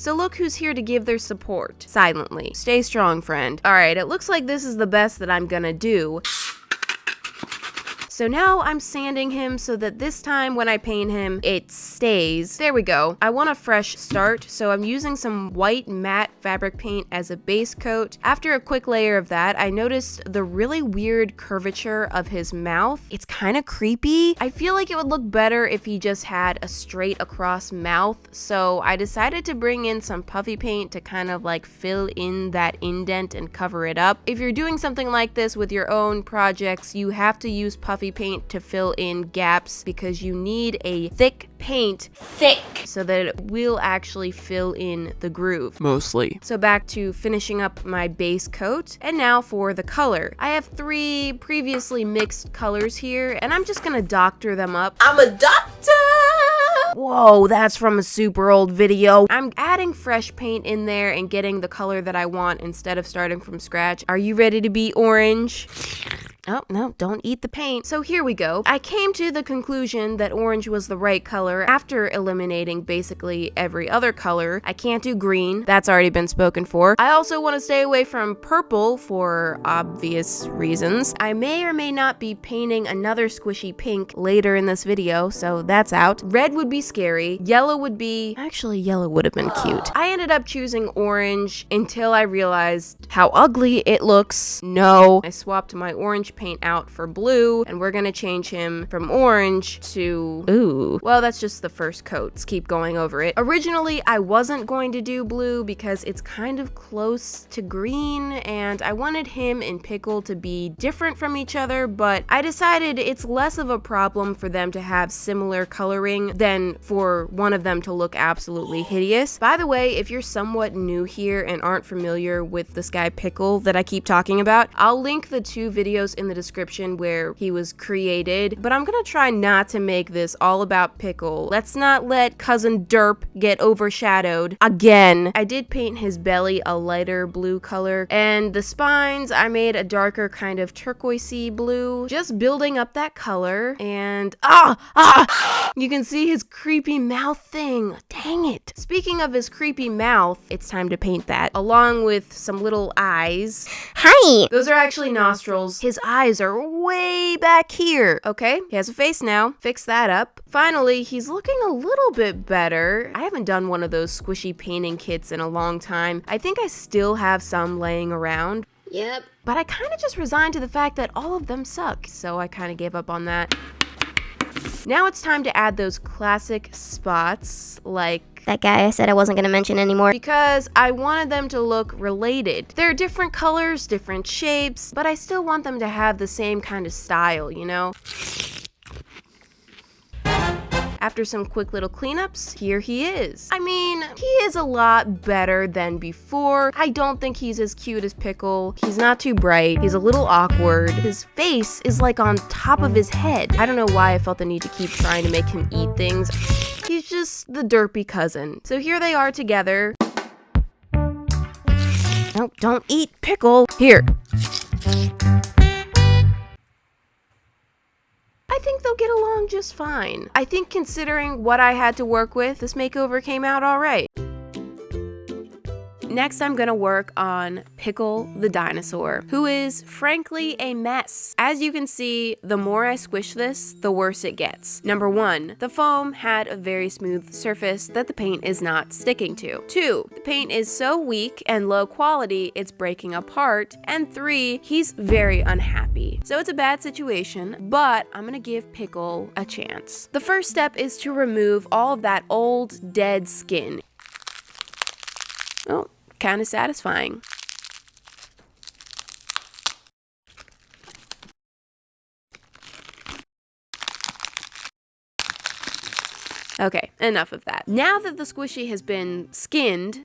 So look who's here to give their support. Silently. Stay strong, friend. Alright, it looks like this is the best that I'm gonna do. So now I'm sanding him so that this time when I paint him, it stays. There we go. I want a fresh start, so I'm using some white matte fabric paint as a base coat. After a quick layer of that, I noticed the really weird curvature of his mouth. It's kind of creepy. I feel like it would look better if he just had a straight across mouth, so I decided to bring in some puffy paint to kind of like fill in that indent and cover it up. If you're doing something like this with your own projects, you have to use puffy paint to fill in gaps because you need a thick paint so that it will actually fill in the groove. Mostly. So back to finishing up my base coat, and now for the color. I have 3 previously mixed colors here, and I'm just gonna doctor them up. I'm a doctor! Whoa, that's from a super old video. I'm adding fresh paint in there and getting the color that I want instead of starting from scratch. Are you ready to be orange? Oh, no, don't eat the paint. So here we go. I came to the conclusion that orange was the right color after eliminating basically every other color. I can't do green. That's already been spoken for. I also want to stay away from purple for obvious reasons. I may or may not be painting another squishy pink later in this video, so that's out. Red would be scary. Yellow would be... Actually, yellow would have been cute. I ended up choosing orange until I realized how ugly it looks. No. I swapped my orange paint out for blue, and we're gonna change him from orange to... Ooh. Well, that's just the first coat. Let's keep going over it. Originally, I wasn't going to do blue because it's kind of close to green, and I wanted him and Pickle to be different from each other, but I decided it's less of a problem for them to have similar coloring than for one of them to look absolutely hideous. By the way, if you're somewhat new here and aren't familiar with this guy Pickle that I keep talking about, I'll link the 2 videos in the description where he was created, but I'm gonna try not to make this all about Pickle. Let's not let cousin Derp get overshadowed again. I did paint his belly a lighter blue color, and the spines I made a darker kind of turquoisey blue, just building up that color. And you can see his creepy mouth thing. Dang it. Speaking of his creepy mouth, it's time to paint that along with some little eyes. Hi! Those are actually nostrils. His eyes are way back here. Okay, he has a face now. Fix that up. Finally, he's looking a little bit better. I haven't done one of those squishy painting kits in a long time. I think I still have some laying around. Yep. But I kind of just resigned to the fact that all of them suck, so I kind of gave up on that. Now it's time to add those classic spots, like That guy I said I wasn't gonna mention anymore. because I wanted them to look related. They're different colors, different shapes, but I still want them to have the same kind of style, you know? After some quick little cleanups, here he is. I mean, he is a lot better than before. I don't think he's as cute as Pickle. He's not too bright. He's a little awkward. His face is like on top of his head. I don't know why I felt the need to keep trying to make him eat things. He's just the derpy cousin. So here they are together. No, don't eat Pickle. Here. I think they'll get along just fine. I think considering what I had to work with, this makeover came out all right. Next, I'm gonna work on Pickle the dinosaur, who is frankly a mess. As you can see, the more I squish this, the worse it gets. Number 1, the foam had a very smooth surface that the paint is not sticking to. 2, the paint is so weak and low quality, it's breaking apart. And 3, he's very unhappy. So it's a bad situation, but I'm gonna give Pickle a chance. The first step is to remove all of that old, dead skin. Oh, kind of satisfying. Okay, enough of that. Now that the squishy has been skinned,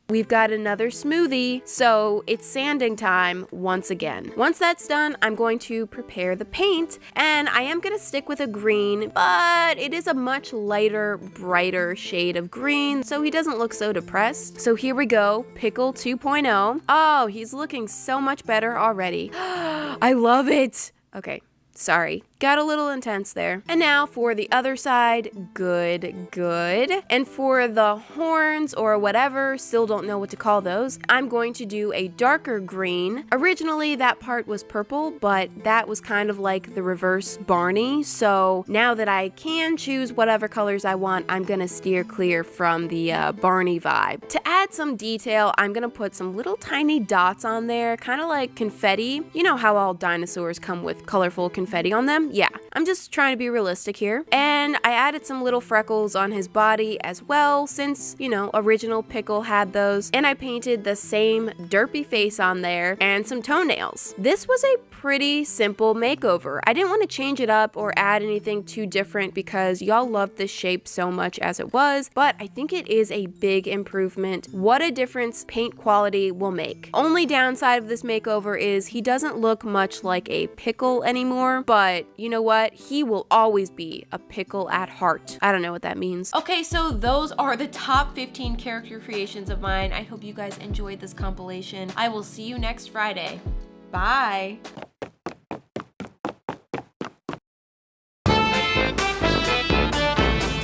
we've got another smoothie, so it's sanding time once again. Once that's done, I'm going to prepare the paint, and I am going to stick with a green, but it is a much lighter, brighter shade of green, so he doesn't look so depressed. So here we go, Pickle 2.0. Oh, he's looking so much better already. I love it. Okay. Sorry, got a little intense there. And now for the other side, good. And for the horns or whatever, still don't know what to call those, I'm going to do a darker green. Originally that part was purple, but that was kind of like the reverse Barney. So now that I can choose whatever colors I want, I'm gonna steer clear from the Barney vibe. To add some detail, I'm gonna put some little tiny dots on there, kind of like confetti. You know how all dinosaurs come with colorful confetti on them? Yeah, I'm just trying to be realistic here. And I added some little freckles on his body as well, since, you know, original Pickle had those. And I painted the same derpy face on there and some toenails. This was a pretty simple makeover. I didn't want to change it up or add anything too different because y'all loved this shape so much as it was, but I think it is a big improvement. What a difference paint quality will make. Only downside of this makeover is he doesn't look much like a Pickle anymore, but you know what? He will always be a Pickle at heart. I don't know what that means. Okay, so those are the top 15 character creations of mine. I hope you guys enjoyed this compilation. I will see you next Friday. Bye.